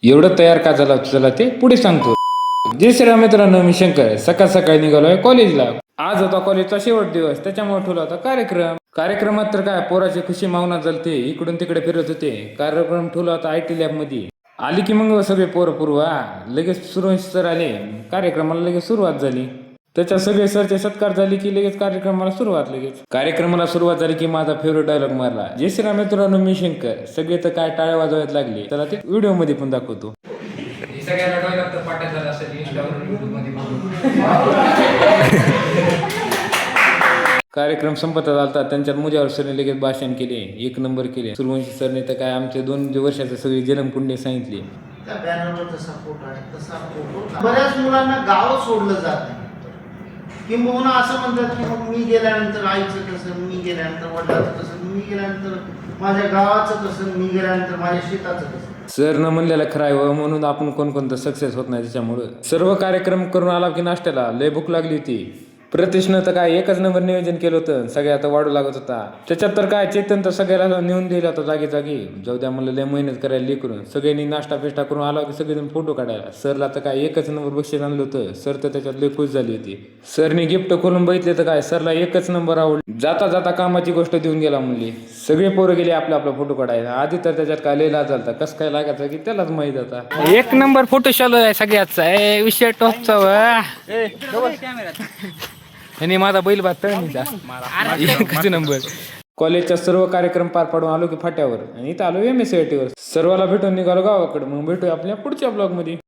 एवढं तयार का झाला चला ते पुढे सांगतो. जय श्रीराम मित्रांनो, मी शंकर. सकाळ सकाळी निघालोय कॉलेजला. आज होता कॉलेजचा शेवट दिवस, त्याच्यामुळे ठेवला होता कार्यक्रमात तर काय पोराची खुशी मावना झालते, इकडून तिकडे फिरत होते. कार्यक्रम ठेवला होता IT लॅब मध्ये. आली की मग सगळे पोरं पूर्वा लगेच सूरवंशी सर आले. कार्यक्रमाला लगेच सुरुवात झाली. त्याच्या सगळे सरचे सत्कार झाली की लगेच कार्यक्रमाला सुरुवात झाली की माझा फेवरेट डायलॉग मारला, जय श्रीराम मित्रांनो, मी शंकर. सगळे तर काय टाळ्या वाजवायला लागले. त्याला ते व्हिडिओ मध्ये पण दाखवतो. सगळ्यांना डायलॉग तर पाठात झाला असेल इंस्टावर यूट्यूबमध्ये बघून. कार्यक्रम संपत आलता. त्यांच्यात मुजावर सरने लगेच भाषण केले, एक नंबर केले. सूरवंशी सरने तर काय आमचे 2 वर्षाचे सगळी जन्मकुंडली सांगितली. त्या बॅनरवर तसा फोटो आहे, तसा फोटो बऱ्याच मुलांना गाव सोडलं जात नाही. किंबहुना असं म्हणतात की मग मी गेल्यानंतर आईचं कसं, मी गेल्यानंतर वडिलाचं कसं, मी गेल्यानंतर माझ्या गावाचं कसं, मी गेल्यानंतर माझ्या शेताचं कसं. सर न म्हणलेलं खरं आहे म्हणून आपण कोणतं सक्सेस होत नाही. त्याच्यामुळं सर्व कार्यक्रम करून आला की नाश्त्याला लय भूक लागली होती. प्रतीशनं तर काय एकच नंबर नियोजन केलं होतं, सगळ्या आता वाढू लागत होता. त्याच्यात तर काय चेतन तर सगळ्याला नेऊन दिला होता जागी जाऊ द्या म्हणलं, लय मेहनत करायला लेकरून. सगळ्यांनी नाश्ता पेष्टा करून आला की सगळेजण फोटो काढायला. सरला तर काय एकच नंबर बक्षीस आणलं होतं. सर तर त्याच्यात लय खुश झाली होती. सरने गिफ्ट खोलून बघितले तर काय सरला एकच नंबर आवडली. जाता जाता कामाची गोष्ट देऊन गेला म्हणली. सगळे पोरं गेले आपला फोटो काढायला. आधी तर त्याच्यात काय लय लाज झालता, कसं काय लागायचं की त्यालाच माहित होता. एक नंबर फोटो चालू आहे सगळ्याचा विषय टॉपचा. आणि माझा बैल बात तळणीचा एकच नंबर. कॉलेजचा सर्व कार्यक्रम पार पाडून आलो की फाट्यावर आणि इथं आलो MSCIT वर. सर्वाला भेटून निघालो गावाकडे. मग भेटूया आपल्या पुढच्या ब्लॉग मध्ये.